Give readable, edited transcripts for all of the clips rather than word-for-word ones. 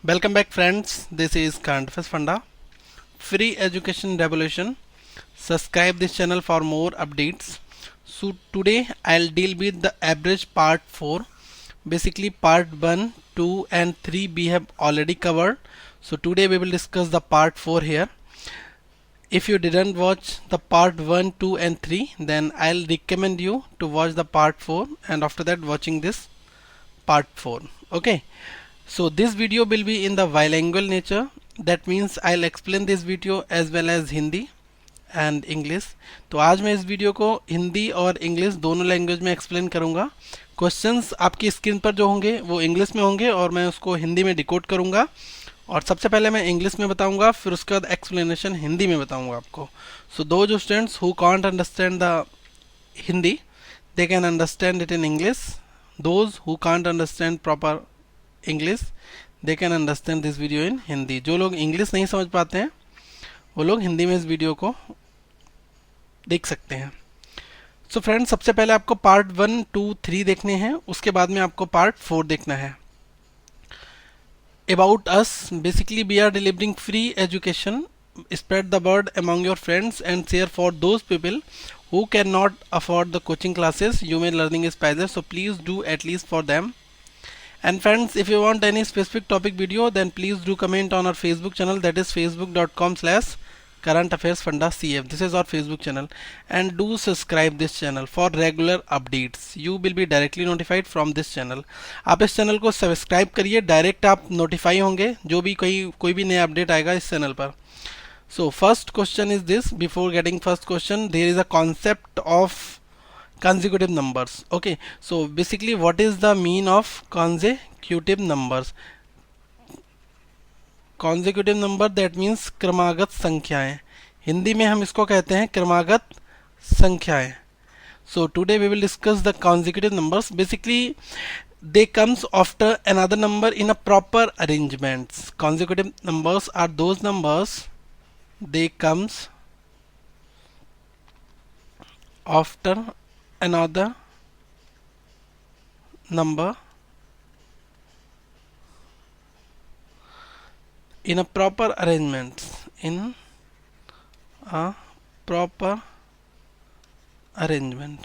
Welcome back friends, this is Current Affairs Funda, Free Education Revolution. Subscribe this channel for more updates. So today I'll deal with the average part 4. Basically part 1, 2 and 3 we have already covered. So today we will discuss the part 4 here. If you didn't watch the part 1, 2 and 3, then I'll recommend you to watch the part 4 and after that watching this part 4. Okay. So this video will be in the bilingual nature. That means I'll explain this video as well as Hindi and English. तो आज मैं इस video को हिंदी और English दोनों language में explain करूंगा. Questions आपकी स्क्रीन पर जो होंगे वो इंग्लिश में होंगे और मैं उसको हिंदी में डिकोड करूंगा. और सबसे पहले मैं इंग्लिश में बताऊंगा, फिर उसके बाद एक्सप्लेनेशन हिंदी में बताऊंगा आपको. सो दो जो students who can't understand the Hindi they can understand it in English. Those who can't understand proper English they can understand this video इन हिंदी. जो लोग इंग्लिश नहीं समझ पाते हैं वो लोग हिंदी में इस वीडियो को देख सकते हैं. सो फ्रेंड्स, सबसे पहले आपको पार्ट 1, 2, 3 देखने हैं, उसके बाद में आपको पार्ट 4 देखना है. About us, basically we are delivering free education. Spread the word among your friends and share for those people who cannot afford the coaching classes. You may learning is prices, so please do at least for them. And friends, if you want any specific topic video, then please do comment on our Facebook channel, that is facebook.com/current affairs funda cf. This is our Facebook channel, and do subscribe this channel for regular updates. You will be directly notified from this channel. आप इस channel को subscribe करिए, direct आप notify होंगे जो भी कोई भी नया अपडेट आएगा इस चैनल पर. So first question is this. Before getting first question, there is a concept of consecutive numbers. Okay, so basically what is the mean of consecutive numbers? Consecutive number, that means क्रमागत संख्याएं. हिंदी में हम इसको कहते हैं क्रमागत संख्याएं. So today we will discuss the consecutive numbers. Basically they comes after another number in a proper arrangements. Consecutive numbers are those numbers they comes after another number in a proper arrangement. In a proper arrangement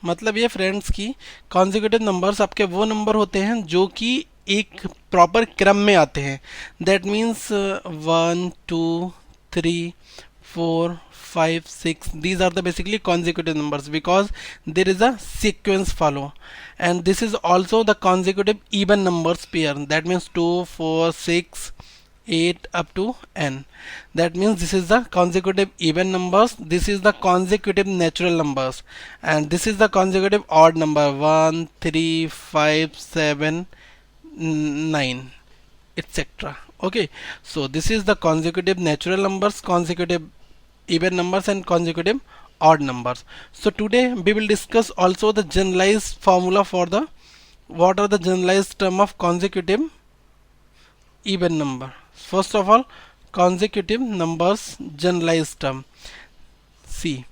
मतलब ये friends की consecutive numbers आपके वो number होते हैं जो कि एक प्रॉपर क्रम में आते हैं. That means 1, 2, 3, 4, 5, 6. These are the basically consecutive numbers because there is a sequence follow, and this is also the consecutive even numbers pair. That means 2, 4, 6, 8 up to n. That means this is the consecutive even numbers, this is the consecutive natural numbers, and this is the consecutive odd number 1, 3, 5, 7, 9, etc. Okay, so this is the consecutive natural numbers, consecutive even numbers and consecutive odd numbers. So today we will discuss also the generalized formula for the what are the generalized term of consecutive even number. First of all, consecutive numbers generalized term. See,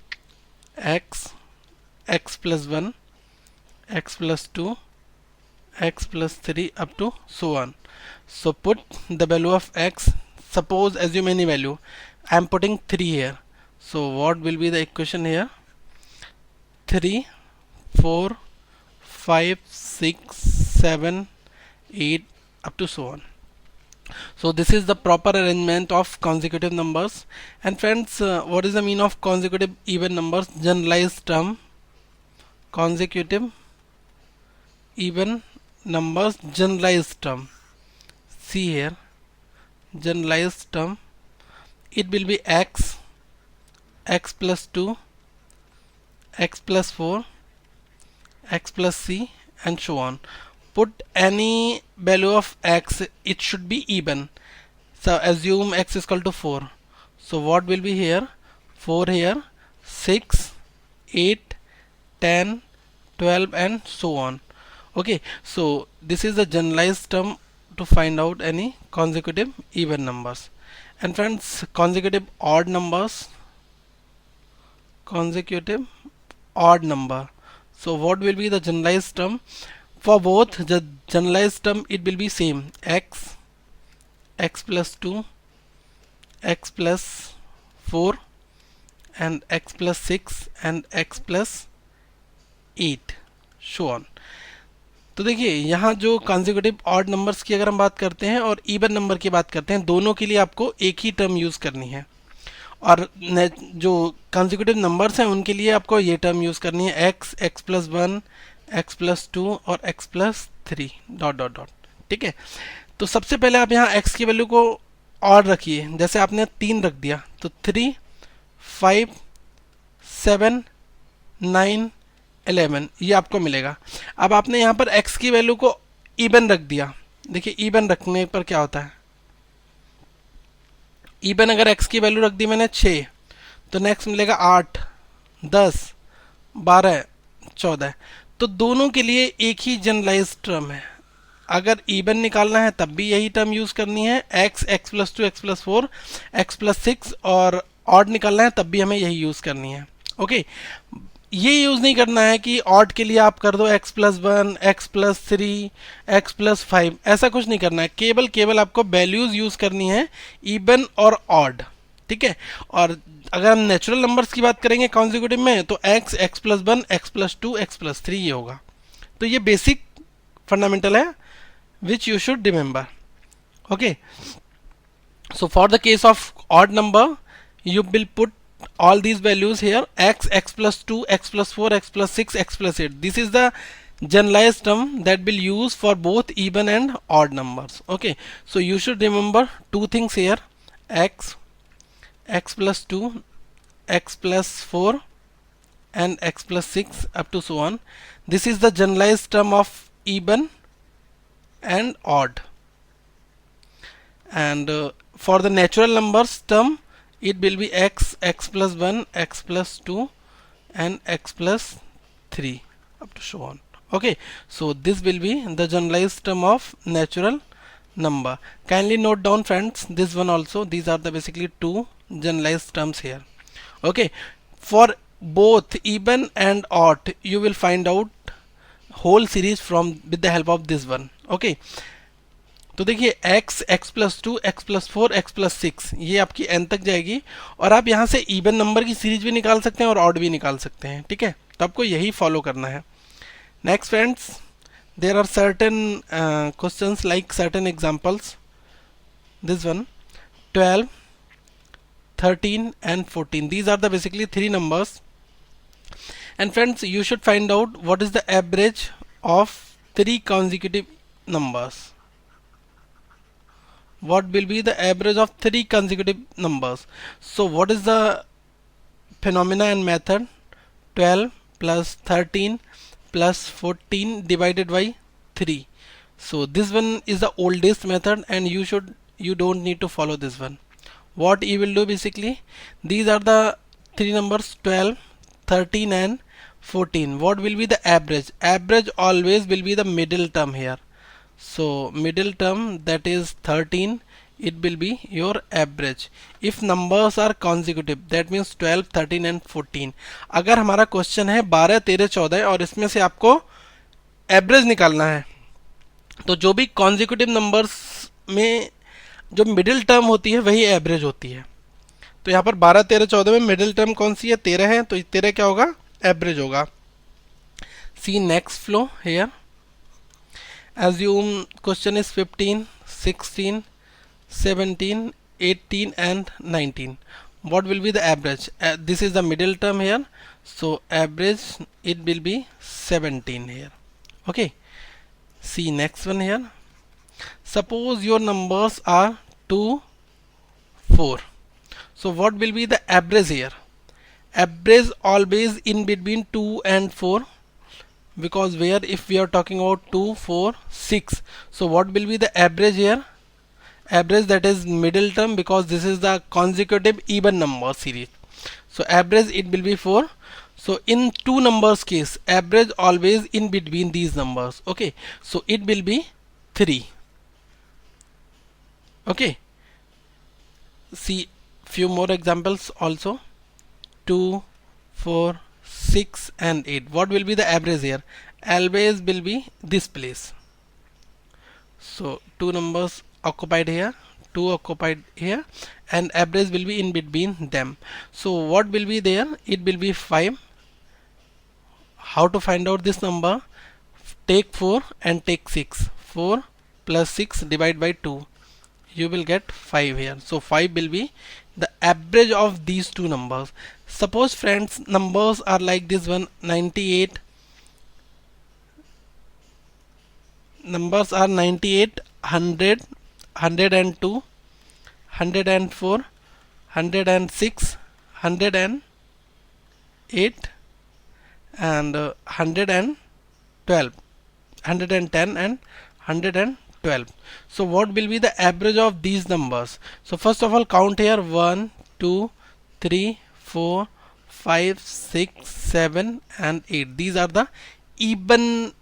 x plus 1, x plus 2, x plus 3 up to so on. So put the value of x. Suppose assume any value. I am putting 3 here. So what will be the equation here? 3, 4, 5, 6, 7, 8 up to so on. So this is the proper arrangement of consecutive numbers. And friends, what is the mean of consecutive even numbers? Generalized term. Consecutive even numbers generalized term. See here, generalized term, it will be x, x plus 2, x plus 4, x plus c, and so on. Put any value of x, it should be even. So assume x is equal to 4. So what will be here? 4 here, 6, 8, 10, 12 and so on. Okay, so this is the generalized term to find out any consecutive even numbers. And friends, consecutive odd numbers, consecutive odd number. So what will be the generalized term? For both the generalized term it will be same, x plus 2, x plus 4 and x plus 6 and x plus 8 so on. तो देखिए यहाँ जो consecutive odd numbers की अगर हम बात करते हैं और इवन नंबर की बात करते हैं, दोनों के लिए आपको एक ही टर्म यूज़ करनी है, और जो कॉन्जिक्यूटिव नंबर्स हैं उनके लिए आपको ये टर्म यूज़ करनी है, x, x plus 1, x plus 2 और x plus 3 dot dot dot. ठीक है, तो सबसे पहले आप यहाँ x की वैल्यू को ऑड रखिए, जैसे आपने 3 रख दिया तो 3, 5, 7, 9, 11 ये आपको मिलेगा। अब आपने यहाँ पर x की वैल्यू को इवन रख दिया, देखिए इवन रखने पर क्या होता है, इवन अगर x की वैल्यू रख दी मैंने 6 तो नेक्स्ट मिलेगा 8, 10, 12, 14। तो दोनों के लिए एक ही जनरलाइज टर्म है, अगर इवन निकालना है तब भी यही टर्म यूज़ करनी है, x, x plus 2, x plus 4, x plus 6, और ऑड निकालना है तब भी हमें यही यूज़ करनी है। ओके, ये यूज़ नहीं करना है कि ऑड के लिए आप कर दो x plus 1, x plus 3, x plus 5, ऐसा कुछ नहीं करना है, केवल आपको वैल्यूज़ यूज़ करनी है इवन और ऑड। ठीक है, और अगर हम नेचुरल नंबर्स की बात करेंगे कॉन्जिक्यूटिव में तो x, x plus 1, x plus 2, x plus 3 ये होगा। तो ये बेसिक फंडामेंटल है which you should remember. Okay, so for the case of odd number you will put all these values here, x, x plus 2, x plus 4, x plus 6, x plus 8. This is the generalized term that will use for both even and odd numbers. Okay, so you should remember two things here, x, x plus 2, x plus 4 and x plus 6 up to so on. This is the generalized term of even and odd, and for the natural numbers term it will be x, x plus 1, x plus 2 and x plus 3 up to so on. Okay, so this will be the generalized term of natural number. Kindly note down friends this one also, these are the basically two generalized terms here. Okay, for both even and odd you will find out whole series from with the help of this one. Okay, तो देखिए x, x plus 2, x plus 4, x plus 6 ये आपकी n तक जाएगी, और आप यहाँ से इवन नंबर की सीरीज भी निकाल सकते हैं और ऑड भी निकाल सकते हैं। ठीक है, तो आपको यही फॉलो करना है। Next friends, there are certain questions like certain examples, this one 12, 13 and 14, these are the basically three numbers, and friends you should find out what is the average of three consecutive numbers. What will be the average of three consecutive numbers? So what is the phenomena and method? 12 plus 13 plus 14 divided by 3. So this one is the oldest method and you don't need to follow this one. What you will do basically, these are the three numbers 12, 13 and 14. What will be the average? Average always will be the middle term here. So middle term, that is 13, it will be your average. If numbers are consecutive, that means 12, 13 and 14. अगर हमारा question है 12, 13, 14 और इसमें से आपको average निकालना है, तो जो भी consecutive नंबर्स में जो मिडिल टर्म होती है वही एवरेज होती है। तो यहाँ पर 12, 13, 14 में मिडिल टर्म कौन सी है? 13 है, तो 13 क्या होगा? एवरेज होगा। See next flow here, assume question is 15, 16, 17, 18 and 19. What will be the average? This is the middle term here, so average it will be 17 here. Okay, see next one here. Suppose your numbers are 2, 4. So what will be the average here? Average always in between 2 and 4, because where if we are talking about 2, 4, 6, so what will be the average here? Average, that is middle term, because this is the consecutive even number series, so average it will be 4. So in two numbers case, average always in between these numbers. Okay, so it will be 3. Okay, see few more examples also. 2, 4, 6 and 8. What will be the average here? always will be this place. So two numbers occupied here, two occupied here, and average will be in between them. So what will be there? It will be 5. How to find out this number? Take 4 and take 6. 4 plus 6 divide by 2. You will get 5 here. So 5 will be the average of these two numbers. Suppose friends, numbers are like this one, 98. Numbers are 98, 100, 102, 104, 106, 108, and 112, 110 and 112. So what will be the average of these numbers? So first of all, count here: 1, 2, 3, 4, 5, 6, 7 and 8. These are the even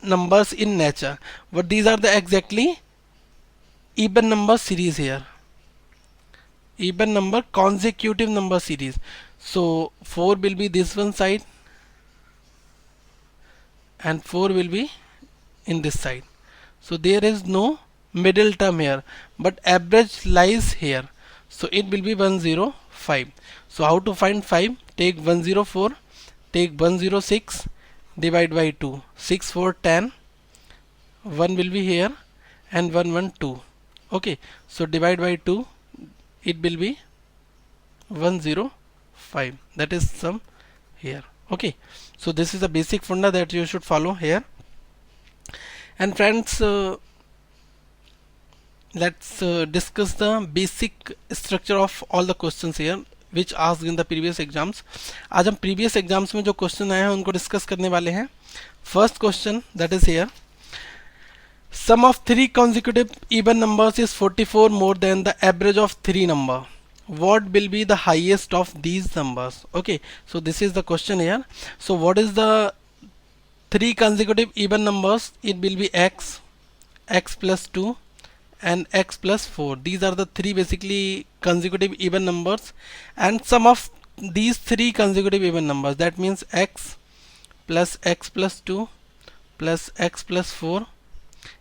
numbers in nature, but these are the exactly even number series here, even number consecutive number series. So 4 will be this one side and 4 will be in this side. So there is no middle term here, but average lies here. So it will be 105. So how to find 5? Take 104, take 106, divide by 2. 6 4 10, 1 will be here and 1 1 2. Okay, so divide by 2, it will be 105. That is sum here. Okay, so this is the basic funda that you should follow here. And friends, let's discuss the basic structure of all the questions here which asked in the previous exams. आज हम previous exams में जो question आए हैं उनको discuss करने वाले हैं. First question, that is here: sum of 3 consecutive even numbers is 44 more than the average of 3 number. What will be the highest of these numbers? Okay, so this is the question here. So what is the 3 consecutive even numbers? It will be x, x plus 2 and x plus 4. These are the 3 basically consecutive even numbers, and sum of these 3 consecutive even numbers, that means x plus 2 plus x plus 4,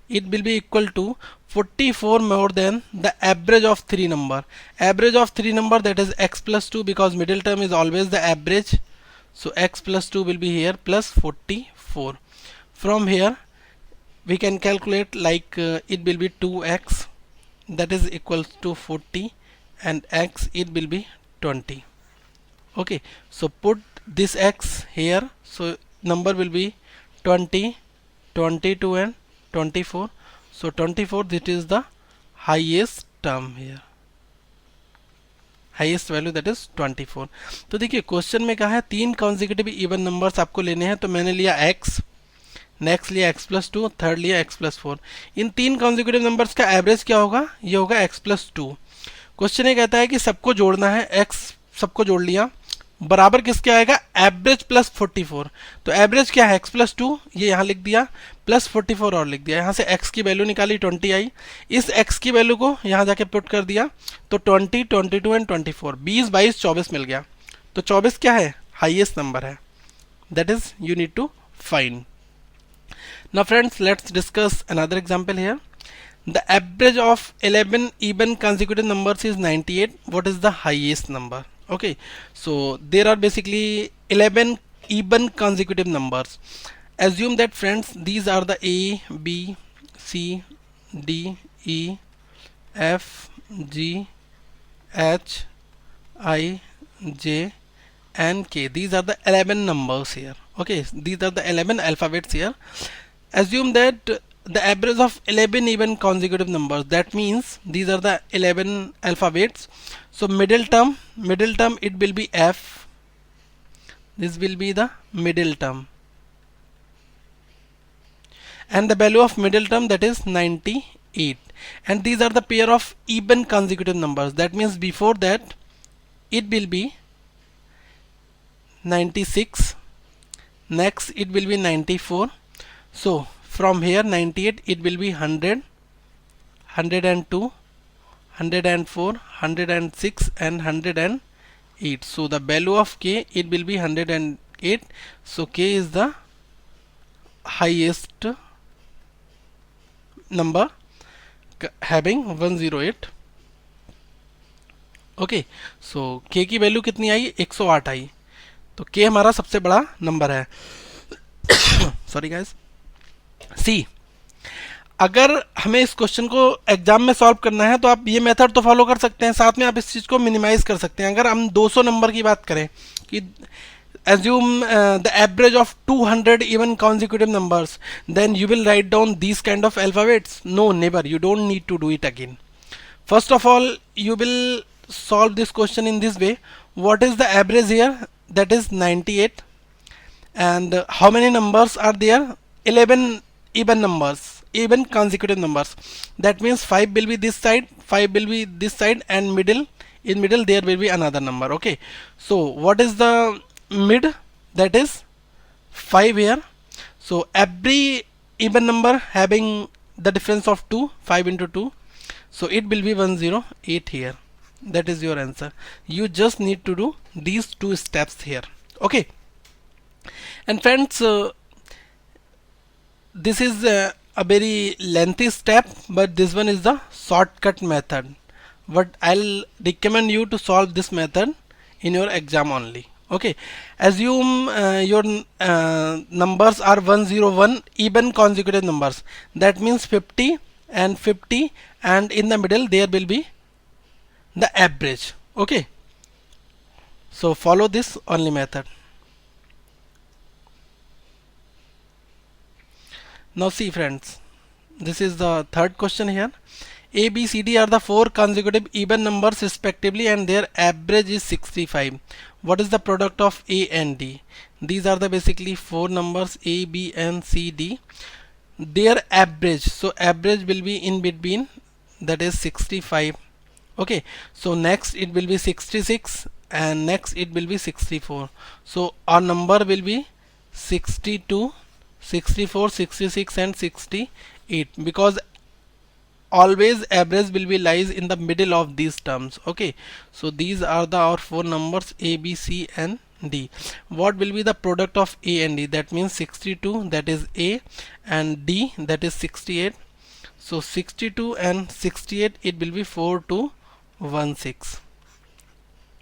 it will be equal to 44 more than the average of 3 number. Average of 3 number, that is x plus 2, because middle term is always the average. So x plus 2 will be here plus 44. From here we can calculate like it will be 2x, that is equals to 40, and x it will be 20. Okay, so put this x here, so number will be 20, 22 and 24. So 24, this is the highest term here, highest value that is 24. तो देखिए question में कहा है 3 consecutive even numbers आपको लेने हैं, तो मैंने लिया x, नेक्स्ट लिया x प्लस 2, थर्ड लिया x प्लस 4. इन 3 कॉन्जिक्यूटिव नंबर्स का एवरेज क्या होगा? ये होगा x प्लस 2. क्वेश्चन ये कहता है कि सबको जोड़ना है, x सबको जोड़ लिया, बराबर किसके आएगा? Average plus 44. तो एवरेज क्या है? x प्लस 2, ये यहाँ लिख दिया, प्लस 44 और लिख दिया. यहाँ से x की वैल्यू निकाली 20 आई, इस x की वैल्यू को यहाँ जाके पुट कर दिया, तो 20, 22 एंड 24, 20, 22, 24 मिल गया. तो 24 क्या है? हाईएस्ट नंबर है. That is you need to find. Now friends, let's discuss another example here. The average of 11 even consecutive numbers is 98. What is the highest number? Okay, so there are basically 11 even consecutive numbers. Assume that friends, these are the A, B, C, D, E, F, G, H, I, J and K. These are the 11 numbers here. Okay, these are the 11 alphabets here. Assume that the average of 11 even consecutive numbers, that means these are the 11 alphabets. So middle term it will be F, this will be the middle term, and the value of middle term, that is 98. And these are the pair of even consecutive numbers, that means before that it will be 96, next it will be 94. So from here 98, it will be 100, 102, 104, 106 and 108. So the value of k, it will be 108. So k is the highest number having 108. Okay, so k की value कितनी आई? 108 आई, तो k हमारा सबसे बड़ा number है. Sorry guys. सी, अगर हमें इस क्वेश्चन को एग्जाम में सॉल्व करना है तो आप ये मेथड तो फॉलो कर सकते हैं, साथ में आप इस चीज़ को मिनिमाइज कर सकते हैं. अगर हम 200 नंबर की बात करें कि assume the average of 200 even consecutive numbers, then you will write down these kind of alphabets? No, never. You don't need to do it again. First of all, you will solve this question in this way. What is the average here? That is 98. And how many numbers are there? 11 even numbers, even consecutive numbers. That means 5 will be this side, 5 will be this side, and in middle there will be another number. Okay, so what is the mid? That is 5 here. So every even number having the difference of 2, 5 into 2, so it will be 108 here. That is your answer. You just need to do these two steps here. Okay, and friends, this is a very lengthy step, but this one is the shortcut method. But I'll recommend you to solve this method in your exam only. Okay, assume your numbers are 101 even consecutive numbers. That means 50 and 50, and in the middle there will be the average. Okay, so follow this only method. Now see friends, this is the third question here. A, B, C, D are the 4 consecutive even numbers respectively, and their average is 65. What is the product of A and D? These are the basically 4 numbers A, B, and C, D. Their average, so average will be in between, that is 65. Okay, so next it will be 66, and next it will be 64. So our number will be 62, 64, 66, and 68, because always average will be lies in the middle of these terms. Okay, so these are the our 4 numbers A, B, C, and D. What will be the product of A and D? That means 62, that is A, and D, that is 68. So 62 and 68, it will be 4216.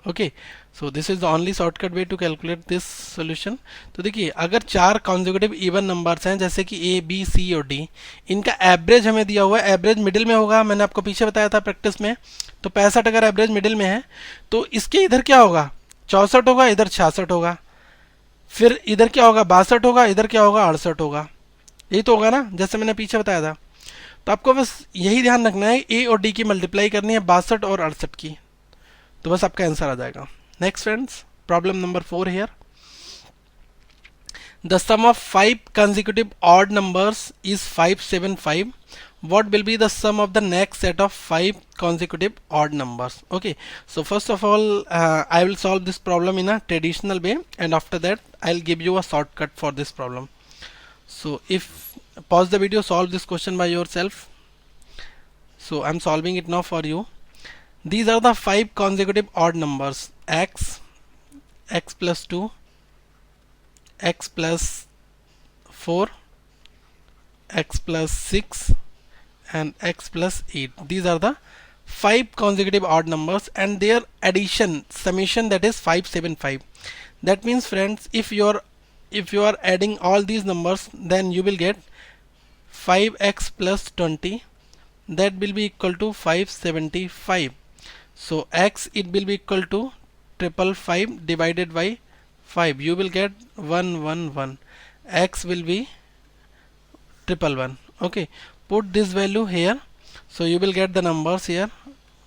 Okay, so this is the only shortcut way to calculate this solution. तो देखिए, अगर 4 consecutive even numbers हैं जैसे कि A, B, C और D, इनका average हमें दिया हुआ है, एवरेज मिडिल में होगा, मैंने आपको पीछे बताया था प्रैक्टिस में. तो 65 अगर एवरेज मिडिल में है तो इसके इधर क्या होगा? 64 होगा, इधर 66 होगा, फिर इधर क्या होगा? 62 होगा, इधर क्या होगा? 68 होगा. यही तो होगा ना, जैसे मैंने पीछे बताया था. तो आपको बस यही ध्यान रखना है, A और D की मल्टीप्लाई करनी है 62 और 68 की, तो बस आपका आंसर आ जाएगा. Next friends, problem number 4 here. The sum of 5 consecutive odd numbers is 575. What will be the sum of the next set of 5 consecutive odd numbers? Okay, so first of all, I will solve this problem in a traditional way, and after that I'll give you a shortcut for this problem. So if pause the video, solve this question by yourself. So I'm solving it now for you. These are the 5 consecutive odd numbers: x, x plus 2, x plus 4, x plus 6, and x plus 8. These are the 5 consecutive odd numbers, and their addition, summation, that is 575. That means friends, if you are adding all these numbers, then you will get 5x plus 20, that will be equal to 575. So x, it will be equal to 555 divided by 5. You will get 111. X will be 111. Okay, put this value here. So you will get the numbers here: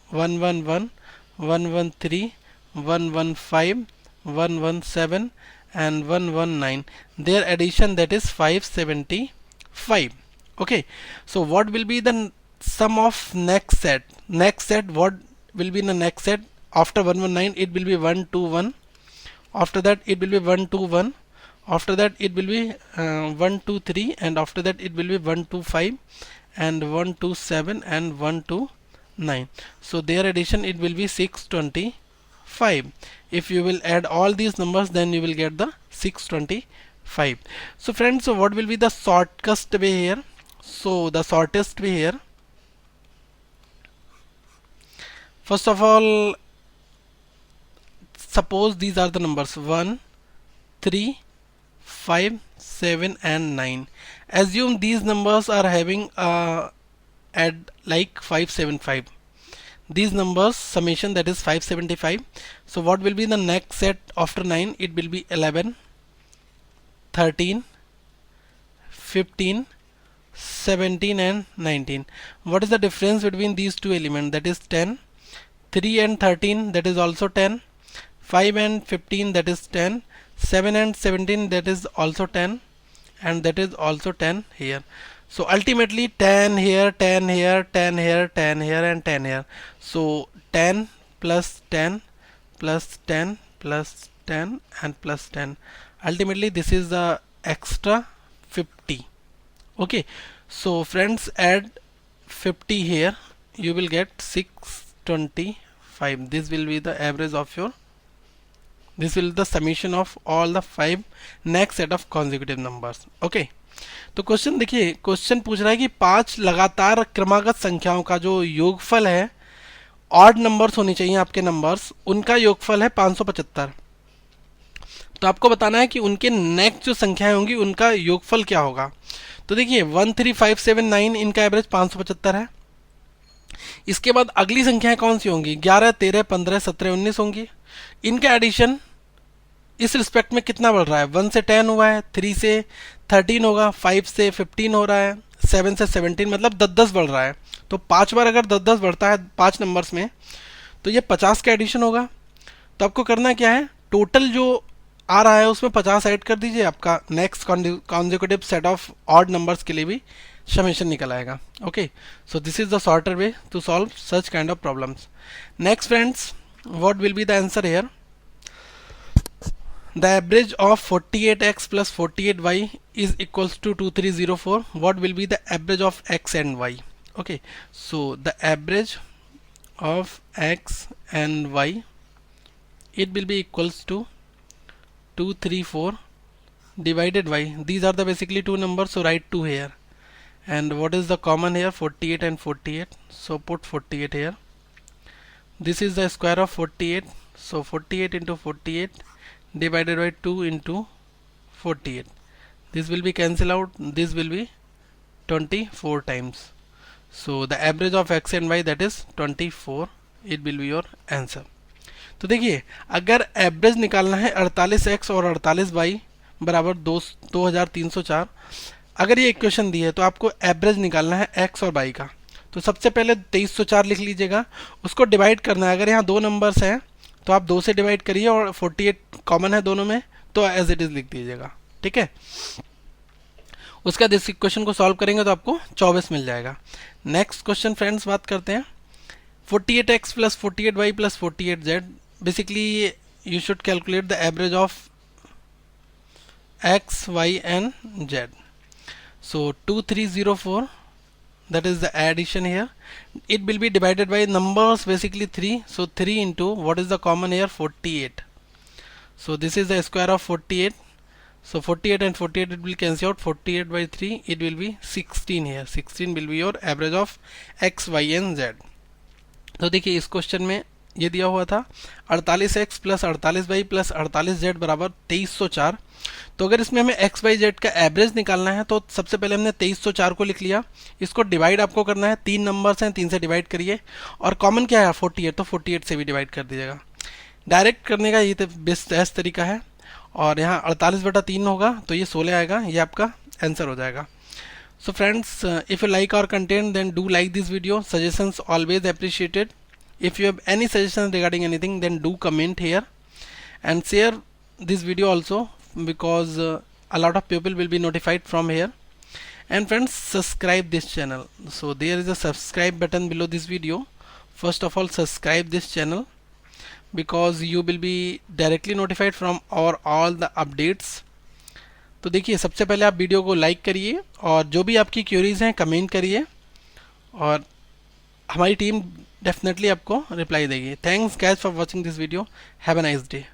111, 113, 115, 117, and 119. Their addition, that is 575. Okay, so what will be the sum of next set? Next set, what will be in the next set? After 119, it will be 121. After that, it will be 121. After that, it will be 123, and after that it will be 125, and 127, and 129. So their addition, it will be 625. If you will add all these numbers, then you will get the 625. 5. So friends, so what will be the shortest way here? So the shortest way here, first of all, suppose these are the numbers 1, 3, 5, 7 and 9. Assume these numbers are having add like 575. These numbers summation, that is 575. So what will be the next set after 9? It will be 11, 13, 15, 17 and 19. What is the difference between these two elements? That is 10. 3 and 13, that is also 10. 5 and 15, that is 10. 7 and 17, that is also 10, and that is also 10 here. So ultimately 10 here, 10 here, 10 here, 10 here and 10 here. So 10 plus 10 plus 10 plus 10 and plus 10. Ultimately this is the extra 50. Okay, so friends, add 50 here, you will get 625. This will be the average of your, this will be the summation of all the 5 next set of consecutive numbers. Okay, तो question देखिए, question पूछ रहा है कि 5 लगातार क्रमागत संख्याओं का जो योगफल है, ऑड नंबर्स होनी चाहिए आपके नंबर्स, उनका योगफल है 575। तो आपको बताना है कि उनके नेक्स्ट जो संख्याएं होंगी उनका योगफल क्या होगा। तो देखिए 1, 3, 5, 7, 9 इनका एवरेज 575 है। इसके बाद अगली संख्याएं कौन सी होंगी? 11, 13, 15, 17, 19 होंगी। इनका एडिशन इस रिस्पेक्ट में कितना बढ़ रहा है? 1 से 10 हुआ है, 3 से 13 होगा, 5 से 15 हो रहा है, 7 से 17, मतलब 10-10 बढ़ रहा है। तो 5 बार अगर 10-10 बढ़ता है 5 नंबर्स में, तो ये 50 का एडिशन होगा। तो आपको करना क्या है, टोटल जो आ रहा है उसमें 50 ऐड कर दीजिए, आपका next consecutive set of odd numbers के लिए भी समेशन निकल आएगा। Okay, so this is the shorter way to solve such kind of problems. Next friends, what will be the answer here? The average of 48x plus 48y is equals to 2304. What will be the average of x and y? Okay, so the average of x and y, it will be equals to 234 divided by, these are the basically two numbers, so write 2 here. And what is the common here? 48 and 48, so put 48 here. This is the square of 48, so 48 into 48 divided by 2 into 48. This will be cancel out, this will be 24 times. So the average of x and y, that is 24, it will be your answer. तो देखिए, अगर average निकालना है 48x और 48y बराबर 2304, अगर ये equation दी है तो आपको एवरेज निकालना है x और y का। तो सबसे पहले 2304 लिख लीजिएगा, उसको डिवाइड करना है। अगर यहाँ दो नंबर्स हैं तो आप 2 से डिवाइड करिए, और 48 कॉमन है दोनों में, तो एज इट इज लिख दीजिएगा। ठीक है, उसका इस इक्वेशन को सॉल्व करेंगे तो आपको 24 मिल जाएगा। नेक्स्ट क्वेश्चन फ्रेंड्स, बात करते हैं 48x plus 48y plus 48z। Basically you should calculate the average of x, y and z. So 2304, that is the addition here. It will be divided by numbers, basically 3, so 3 into what is the common here? 48. So this is the square of 48, so 48 and 48 it will cancel out, 48 by 3 it will be 16 here, 16 will be your average of x, y and z. तो देखिए इस question में ये दिया हुआ था 48x plus 48y plus 48z बराबर 2304। तो अगर इसमें हमें x y z का एवरेज निकालना है तो सबसे पहले हमने 2304 को लिख लिया, इसको डिवाइड आपको करना है, 3 नंबर्स हैं, 3 से डिवाइड करिए, और कॉमन क्या है 48, तो 48 से भी डिवाइड कर दीजिएगा। डायरेक्ट करने का ये तो बेस्ट तरीका है, और यहाँ 48/3 होगा तो ये 16 आएगा, ये आपका आंसर हो जाएगा। So friends, if you like our content, then do like this video. Suggestions always appreciated. If you have any suggestions regarding anything, then do comment here and share this video also, because a lot of people will be notified from here. And friends, subscribe this channel. So there is a subscribe button below this video. First of all, subscribe this channel, because you will be directly notified from our all the updates. तो देखिए सबसे पहले आप video को like करिए, और जो भी आपकी क्वेरीज हैं कमेंट करिए, और हमारी टीम डेफिनेटली आपको रिप्लाई देगी। Thanks guys for watching this video. Have a nice day.